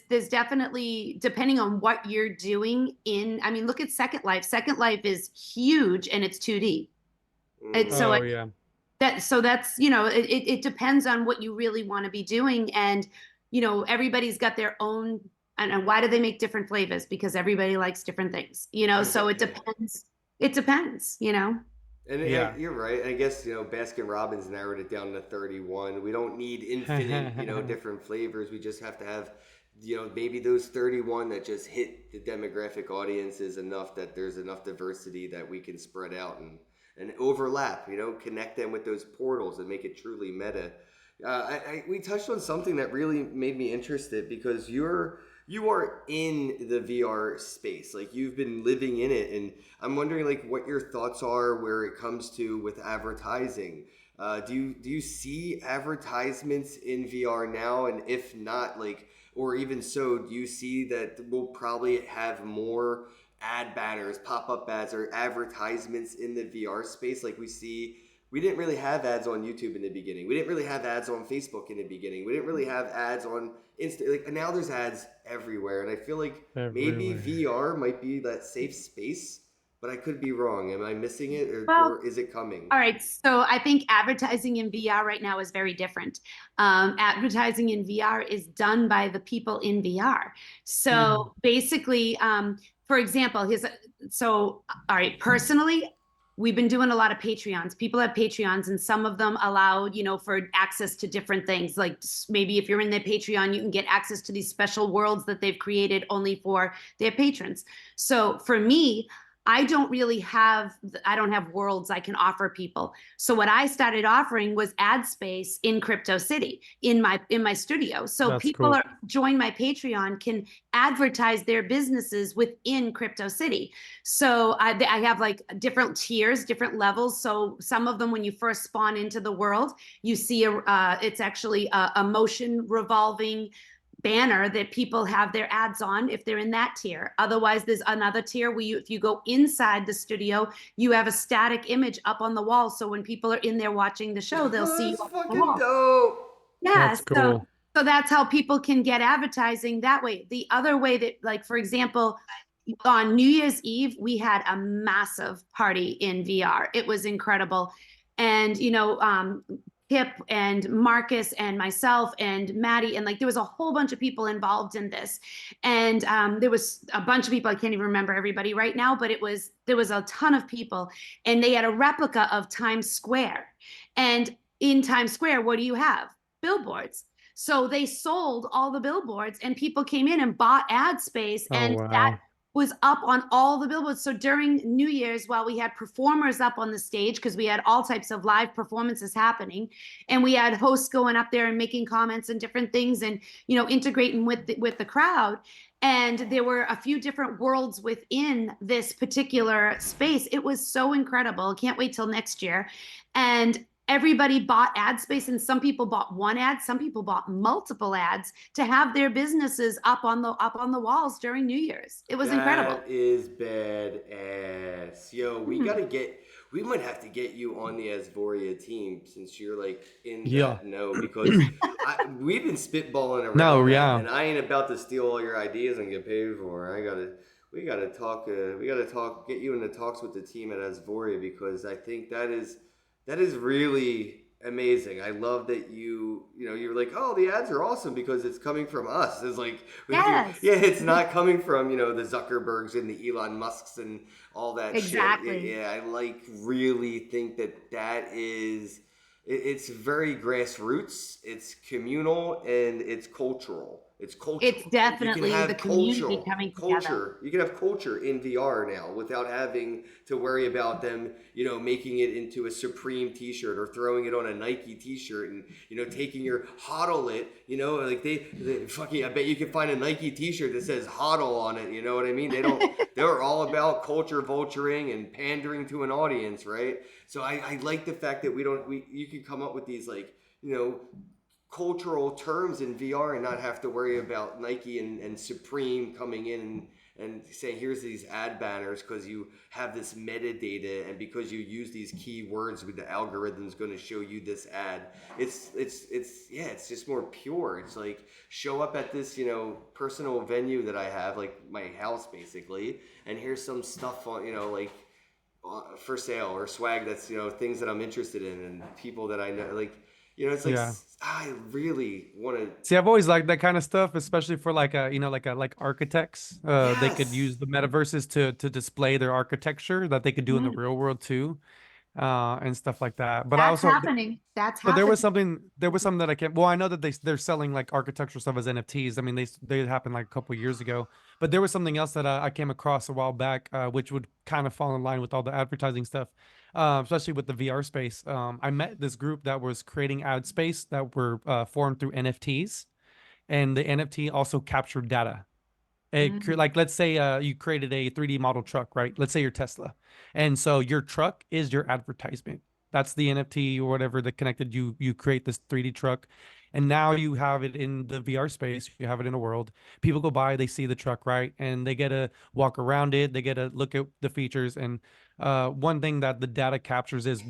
there's definitely, depending on what you're doing look at Second Life. Second Life is huge and it's 2D. That's it depends on what you really want to be doing. And everybody's got their own, and why do they make different flavors? Because everybody likes different things, so it depends. It depends. And you're right. I guess, Baskin Robbins narrowed it down to 31. We don't need infinite, different flavors. We just have to have, maybe those 31 that just hit the demographic audiences enough that there's enough diversity that we can spread out and overlap, connect them with those portals and make it truly meta. We touched on something that really made me interested because you are in the VR space, like you've been living in it, and I'm wondering like what your thoughts are where it comes to with advertising. Do you see advertisements in VR now? And if not, like, or even so, do you see that we'll probably have more ad banners, pop-up ads, or advertisements in the VR space? Like we didn't really have ads on YouTube in the beginning. We didn't really have ads on Facebook in the beginning. We didn't really have ads on Insta. Like now, there's ads everywhere, and I feel like maybe Everywhere. VR might be that safe space. But I could be wrong. Am I missing it, Well, or is it coming? all right. So I think advertising in VR right now is very different. Advertising in VR is done by the people in VR. So basically, for example, all right, personally, we've been doing a lot of Patreons. People have Patreons, and some of them allow, for access to different things. Like maybe if you're in their Patreon, you can get access to these special worlds that they've created only for their patrons. So for me, I don't have worlds I can offer people. So what I started offering was ad space in Crypto City in my studio. So That's people cool. join my Patreon can advertise their businesses within Crypto City. So I have like different tiers, different levels. So some of them, when you first spawn into the world, you see it's actually a motion revolving banner that people have their ads on if they're in that tier. Otherwise, there's another tier where if you go inside the studio, you have a static image up on the wall. So when people are in there watching the show, they'll see you That's up on the fucking wall. dope. Yeah, That's cool. so that's how people can get advertising that way. The other way that, like, for example, on New Year's Eve, we had a massive party in VR. It was incredible. And, Kip and Marcus and myself and Maddie, and like there was a whole bunch of people involved in this. And there was a bunch of people, I can't even remember everybody right now, but there was a ton of people. And they had a replica of Times Square. And in Times Square, what do you have? Billboards. So they sold all the billboards, and people came in and bought ad space, Oh and that wow. was up on all the billboards. So during New Year's, while we had performers up on the stage, because we had all types of live performances happening, and we had hosts going up there and making comments and different things, and integrating with the crowd. And there were a few different worlds within this particular space. It was so incredible. Can't wait till next year. And everybody bought ad space, and some people bought one ad, some people bought multiple ads to have their businesses up on the walls during New Year's. It was incredible. That is badass. Yo, we might have to get you on the Asvoria team since you're like in Yeah. that know because we've been spitballing around No, that, yeah. and I ain't about to steal all your ideas and get paid for it. We gotta talk, get you into talks with the team at Asvoria because I think that is really amazing. I love that you're like, oh, the ads are awesome because it's coming from us. It's like, Yes. yeah, it's not coming from, the Zuckerbergs and the Elon Musks and all that Exactly. shit. Yeah, I really think that is, it's very grassroots, it's communal, and it's cultural. It's cultural. It's definitely the community coming together. You can have culture in VR now without having to worry about them, making it into a Supreme T-shirt or throwing it on a Nike T-shirt and taking your hodl it, like they fucking. I bet you can find a Nike T-shirt that says hodl on it. You know what I mean? They're all about culture vulturing and pandering to an audience, right? So I like the fact that you can come up with these like cultural terms in VR and not have to worry about Nike and Supreme coming in and saying here's these ad banners because you have this metadata and because you use these keywords with the algorithm's going to show you this ad. It's just more pure. It's like show up at this personal venue that I have, like my house basically, and here's some stuff on for sale or swag that's things that I'm interested in and people that I know, like it's like Yeah. I really want to See, I've always liked that kind of stuff, especially for like like architects. They could yes. use the metaverses to display their architecture that they could do in the real world too, and stuff like that. But I That's also, happening. That's but there was happening. something that I can't. Well, I know that they're selling like architectural stuff as NFTs. I mean, they happened like a couple years ago. But there was something else that I came across a while back, which would kind of fall in line with all the advertising stuff, especially with the VR space. I met this group that was creating ad space that were formed through NFTs, and the NFT also captured data. Like let's say you created a 3D model truck, right? Let's say you're Tesla, and so your truck is your advertisement. That's the NFT or whatever that connected you. You create this 3D truck, and now you have it in the VR space. You have it in a world. People go by, they see the truck, right, and they get to walk around it. They get to look at the features. And one thing that the data captures is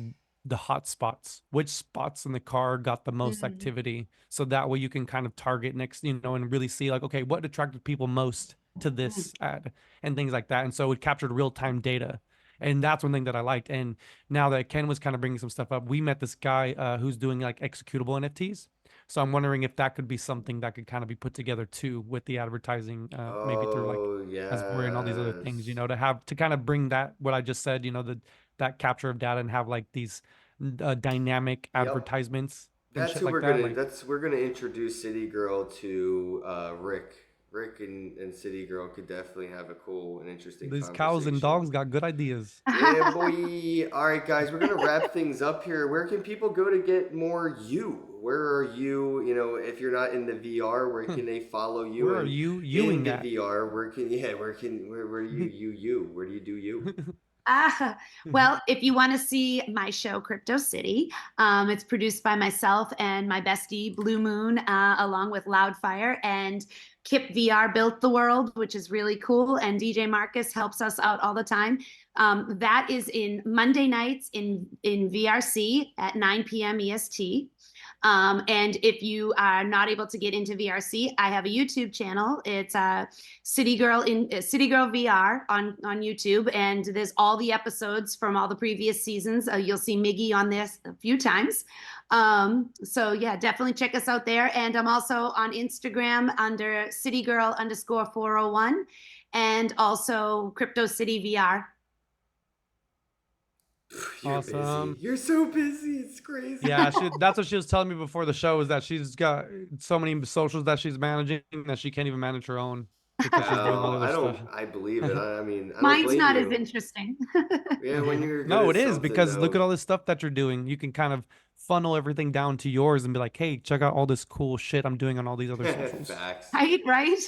the hot spots, which spots in the car got the most Mhm. activity. So that way you can kind of target next, and really see like, okay, what attracted people most to this ad and things like that. And so it captured real-time data. And that's one thing that I liked. And now that Kenn was kind of bringing some stuff up, we met this guy who's doing like executable NFTs. So I'm wondering if that could be something that could kind of be put together too with the advertising, maybe through like Oh, Asvoria and all these other things, yes. to have to kind of bring that what I just said, that capture of data and have like these dynamic Yep. advertisements and That's shit who like we're that. gonna. Like That's we're gonna introduce City Girl to Rick. Rick and City Girl could definitely have a cool and interesting these cows and conversation. dogs got good ideas. Yeah, boy. All right, guys, we're gonna wrap things up here. Where can people go to get more you? Where are you? If you're not in the VR, where can they follow you? Where are And you in viewing the that? VR, where do Where do you do you? Well, if you want to see my show, Crypto City, it's produced by myself and my bestie, Blue Moon, along with Loudfire. And Kip VR built the world, which is really cool. And DJ Marcus helps us out all the time. That is in Monday nights in VRC at 9 p.m. EST. And if you are not able to get into VRC, I have a YouTube channel. It's City Girl VR on YouTube, and there's all the episodes from all the previous seasons. You'll see Miggy on this a few times. So yeah, definitely check us out there. And I'm also on Instagram under CityGirl_401, and also Crypto City VR. You're Awesome. busy. You're so busy. It's crazy. Yeah, that's what she was telling me before the show, is that she's got so many socials that she's managing that she can't even manage her own because she's doing all the Oh, other stuff. I believe it. I mean, I don't Mine's blame not as you. interesting. Yeah, when you're good No, at it is, something, because look at though. all this stuff that you're doing. You can kind of funnel everything down to yours and be like, hey, check out all this cool shit I'm doing on all these other socials. Facts. Right?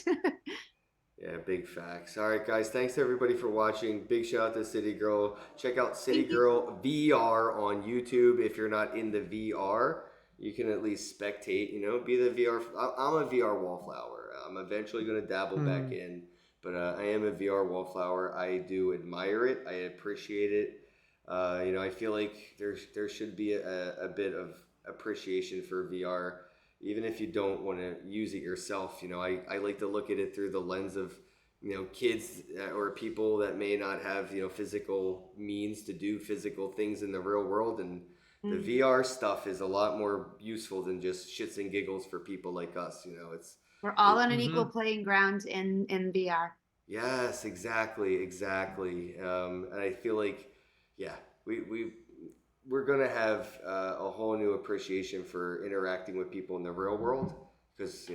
Yeah, big facts. All right, guys. Thanks everybody for watching. Big shout out to City Girl. Check out City Girl VR on YouTube. If you're not in the VR, you can at least spectate. Be the VR. I'm a VR wallflower. I'm eventually going to dabble back in, but I am a VR wallflower. I do admire it. I appreciate it. I feel like there should be a bit of appreciation for VR. Even if you don't want to use it yourself, I like to look at it through the lens of, kids or people that may not have, physical means to do physical things in the real world. And the VR stuff is a lot more useful than just shits and giggles for people like us. We're all on an equal playing ground in VR. Yes, exactly. And I feel like, yeah, we're gonna have a whole new appreciation for interacting with people in the real world, because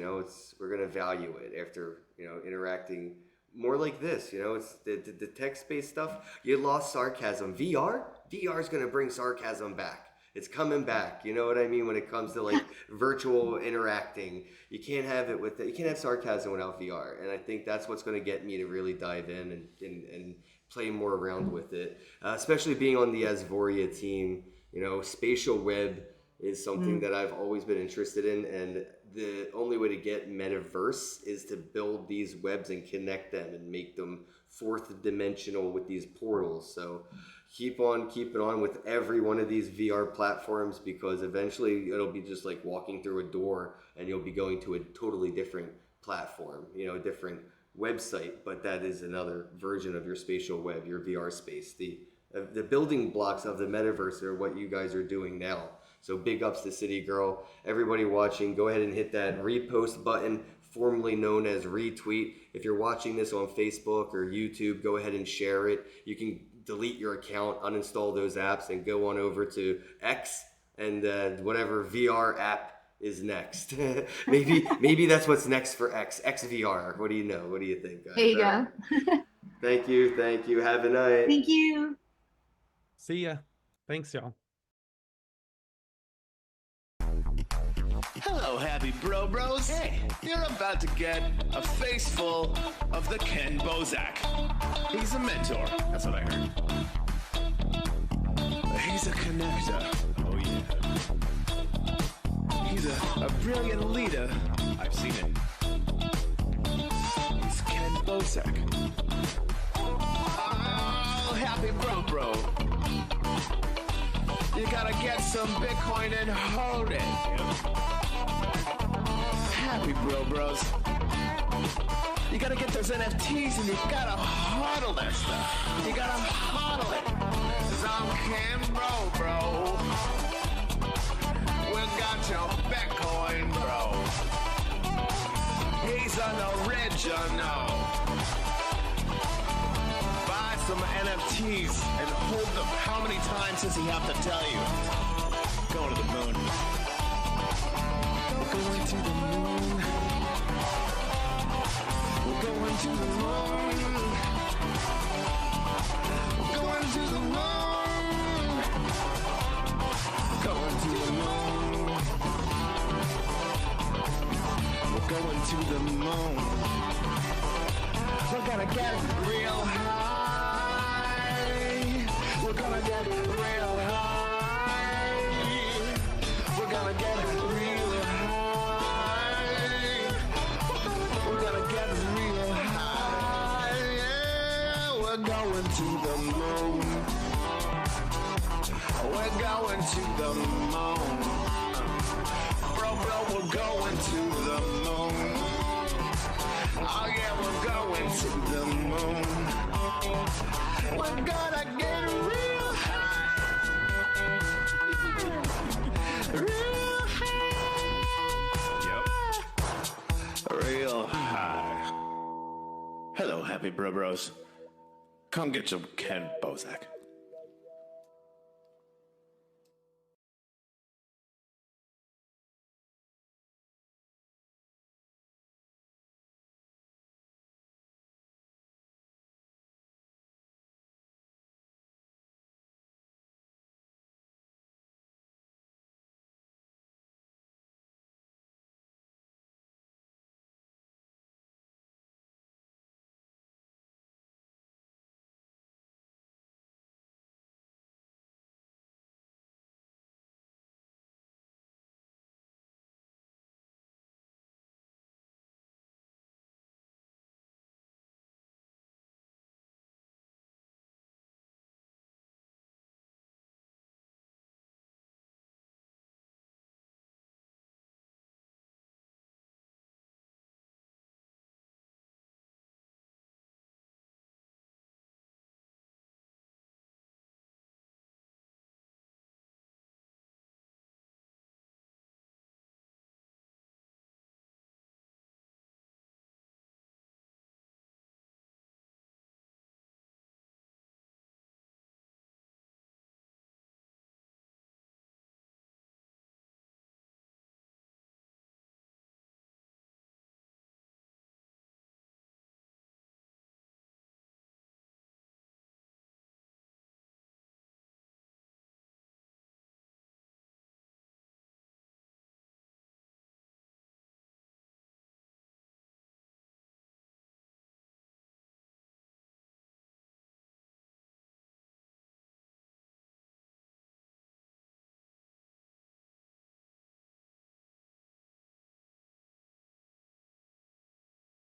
we're gonna value it after interacting more like this. It's the text-based stuff. You lost sarcasm. VR is gonna bring sarcasm back. It's coming back. You know what I mean? When it comes to like virtual interacting, you can't have sarcasm without VR. And I think that's what's going to get me to really dive in and play more around with it. Especially being on the Asvoria team, spatial web is something that I've always been interested in. And the only way to get metaverse is to build these webs and connect them and make them fourth dimensional with these portals. So keep on keeping on with every one of these VR platforms, because eventually it'll be just like walking through a door and you'll be going to a totally different platform, a different website, but that is another version of your spatial web, your VR space. The building blocks of the metaverse are what you guys are doing now. So big ups to City Girl. Everybody watching, go ahead and hit that repost button, formerly known as retweet. If you're watching this on Facebook or YouTube, go ahead and share it. You can delete your account, uninstall those apps, and go on over to X and whatever VR app is next. maybe that's what's next for XVR. What do you know? What do you think, guys? There you go. Thank you. Have a night. Thank you. See ya. Thanks, y'all. Hello, happy bros. Hey, you're about to get a face full of the Kenn Bosak. He's a mentor. That's what I heard. He's a connector. Oh yeah. He's a brilliant leader. I've seen it. He's Kenn Bosak. Oh, happy bro. You gotta get some Bitcoin and hold it. Happy bros. You gotta get those NFTs and you gotta hodl that stuff. You gotta hodl it. 'Cause I'm Kenn bro. We got your Bitcoin, bro. He's an original. Buy some NFTs and hold them. How many times does he have to tell you? Going to the moon. We're going to the moon. We're going to the moon. We're going to the moon. Going to the moon. We're going to the moon. We're gonna get real high. We're gonna get real high. We're gonna get real high. We're gonna get real high. Yeah, we're going to the moon. We're going to the moon. Bro, we're going to the moon. Oh yeah, we're going to the moon. We're gonna get real high. Real high. Yep. Real high. Hello, happy bros. Come get some Kenn Bosak.